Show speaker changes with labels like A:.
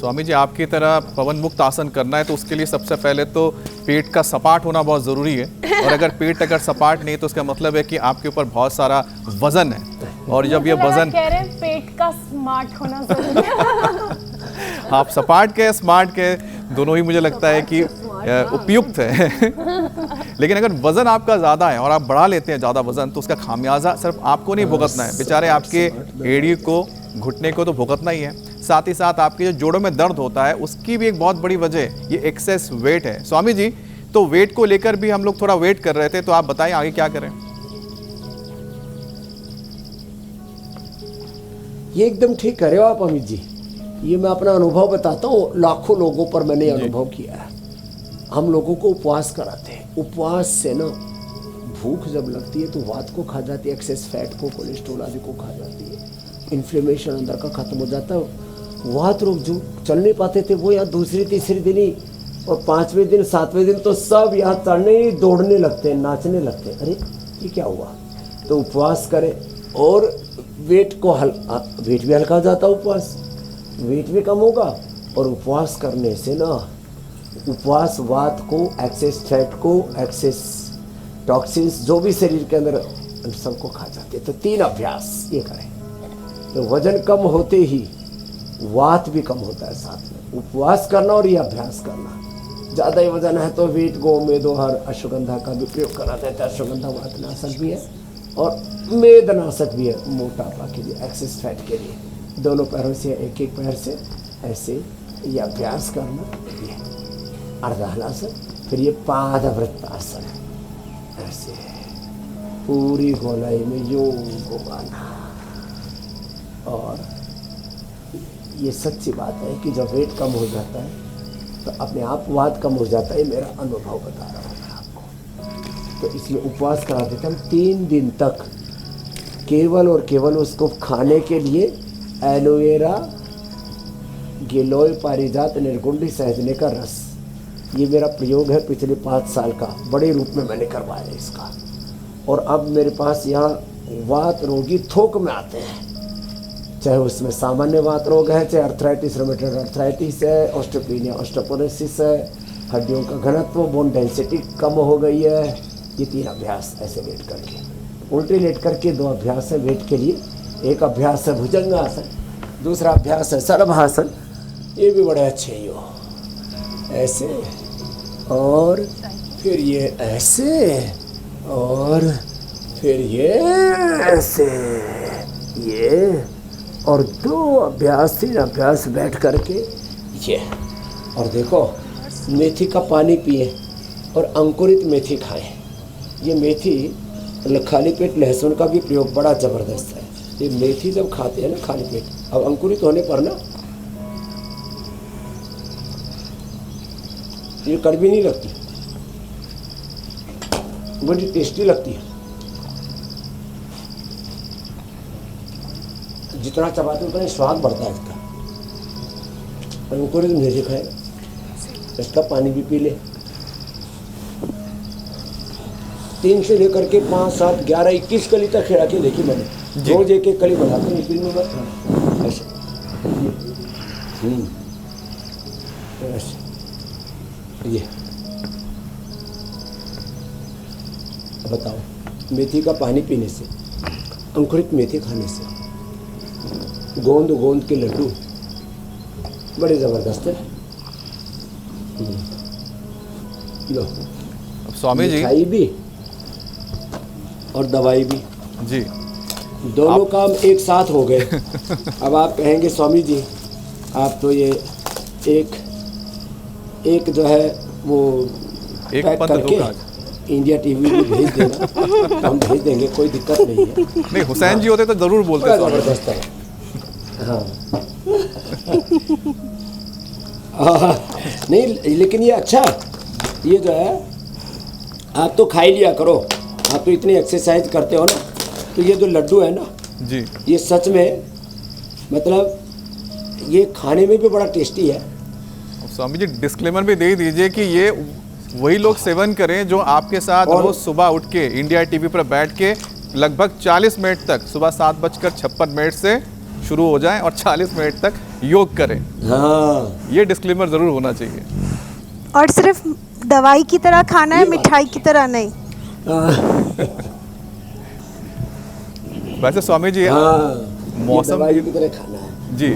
A: स्वामी जी, आपकी तरह पवन मुक्त आसन करना है तो उसके लिए सबसे पहले तो पेट का सपाट होना बहुत ज़रूरी है। और अगर पेट अगर सपाट नहीं तो उसका मतलब है कि आपके ऊपर बहुत सारा वजन है। और जब ये वजन
B: कह रहे हैं पेट का स्मार्ट होना जरूरी है।
A: आप सपाट के स्मार्ट के दोनों ही मुझे लगता है कि उपयुक्त है। लेकिन अगर वजन आपका ज़्यादा है और आप बढ़ा लेते हैं ज़्यादा वजन तो उसका खामियाजा सिर्फ आपको नहीं भुगतना है, बेचारे आपके एड़ी को, घुटने को तो भुगतना ही है, साथ ही साथ आपके जो जोड़ों में दर्द होता है उसकी भी एक बहुत बड़ी वजह ये एक्सेस वेट है। स्वामी जी, तो वेट को लेकर भी हम लोग थोड़ा वेट कर रहे थे, तो आप बताएं आगे क्या करें।
C: ये एकदम ठीक कह रहे हो आप अमित जी। ये मैं अपना अनुभव बताता हूँ, लाखों लोगों पर मैंने अनुभव किया है। हम लोगों को उपवास कराते हैं, उपवास से ना भूख जब लगती है तो वात को खा जाती है, एक्सेस फैट को, कोलेस्ट्रॉल आदि को खा जाती है, इन्फ्लेमेशन अंदर का खत्म हो जाता है। वात रोग जो चल नहीं पाते थे वो यहाँ दूसरी तीसरी दिन ही, और 5वें दिन 7वें दिन तो सब यहाँ चढ़ने ही, दौड़ने लगते हैं, नाचने लगते हैं। अरे ये क्या हुआ? तो उपवास करें और वेट को वेट भी हल्का जाता है, उपवास वेट भी कम होगा। और उपवास करने से ना, उपवास वात को, एक्सेस फैट को, एक्सेस टॉक्सिन्स जो भी शरीर के अंदर सबको खा जाते हैं। तो 3 अभ्यास ये करें तो वजन कम होते ही वात भी कम होता है। साथ में उपवास करना और ये अभ्यास करना। ज़्यादा ही वजन है तो वीट, गोमेदो, हर अश्वगंधा का भी प्रयोग करा देता है। अश्वगंधा वातनाशक भी है और मेदनाशक भी है, मोटापा के लिए, एक्सेस फैट के लिए। दोनों पैरों से एक एक पैर से ऐसे ये अभ्यास करना, ये अर्धहलासन, फिर ये पादवृत्तासन, ऐसे पूरी गोलाई में योग घुमाना। और ये सच्ची बात है कि जब वेट कम हो जाता है तो अपने आप वात कम हो जाता है। मेरा अनुभव बता रहा हूँ मैं आपको। तो इसमें उपवास करा देते हम 3 दिन तक, केवल और केवल उसको खाने के लिए एलोवेरा, गिलोय, पारिजात, निर्गुंडी, सहजने का रस, ये मेरा प्रयोग है पिछले 5 साल का। बड़े रूप में मैंने करवाया इसका। और अब मेरे पास यहाँ वात रोगी थोक में आते हैं, चाहे उसमें सामान्य वात रोग है, चाहे अर्थराइटिस, रोमेटॉइड अर्थराइटिस है, ऑस्टियोपेनिया, ऑस्टियोपोरोसिस है, हड्डियों का घनत्व, बोन डेंसिटी कम हो गई है। ये 3 अभ्यास ऐसे लेट करके, उल्टे लेट करके 2 अभ्यास है वेट के लिए। एक अभ्यास है भुजंगासन, दूसरा अभ्यास है सर्वासन। ये भी बड़े अच्छे ही हो, ऐसे और फिर ये ऐसे और फिर ये ऐसे, ये और 2 अभ्यास 3 अभ्यास बैठ करके ये। और देखो, मेथी का पानी पिए और अंकुरित मेथी खाएं। ये मेथी खाली पेट लहसुन का भी प्रयोग बड़ा ज़बरदस्त है। ये मेथी जब खाते हैं ना खाली पेट, अब अंकुरित होने पर ना ये कड़वी नहीं लगती, बड़ी टेस्टी लगती है। जितना चबाते उतना स्वाद बढ़ता है इसका। अंकुरित मेथी खाए, इसका पानी भी पी ले। 3 से लेकर के 5, 7, 11, 21 कली तक खिला के देखी मैंने। रोज एक एक कली बनाते हैं, दिन में मत ऐसे। ऐसे ये बताओ, मेथी का पानी पीने से, अंकुरित मेथी खाने से, गोंद के लड्डू बड़े ज़बरदस्त है। लो
A: स्वामी जी,
C: मिठाई भी और दवाई भी
A: जी,
C: दोनों काम एक साथ हो गए। अब आप कहेंगे स्वामी जी आप तो ये एक जो है वो
A: एक
C: पैक करके इंडिया टीवी में भेज देना, तो हम भेज देंगे, कोई दिक्कत नहीं है।
A: नहीं, हुसैन जी होते तो जरूर बोलते।
C: ज़बरदस्त है। हाँ नहीं, लेकिन ये अच्छा, ये जो है आप तो खा ही लिया करो, आप तो इतनी एक्सरसाइज करते हो ना। तो ये जो लड्डू है ना
A: जी,
C: ये सच में मतलब ये खाने में भी बड़ा टेस्टी है।
A: स्वामी जी डिस्क्लेमर भी दे दीजिए कि ये वही लोग सेवन करें जो आपके साथ रोज सुबह उठ के इंडिया टीवी पर बैठ के लगभग 40 मिनट तक, सुबह 7:56 से शुरू हो जाएं और 40 मिनट तक योग करें।
C: हाँ
A: ये डिस्क्लेमर जरूर होना चाहिए।
D: और सिर्फ दवाई की तरह खाना है, मिठाई की तरह नहीं।
A: वैसे स्वामी जी
C: हाँ, ये
A: मौसम
C: दवाई की तरह खाना है
A: जी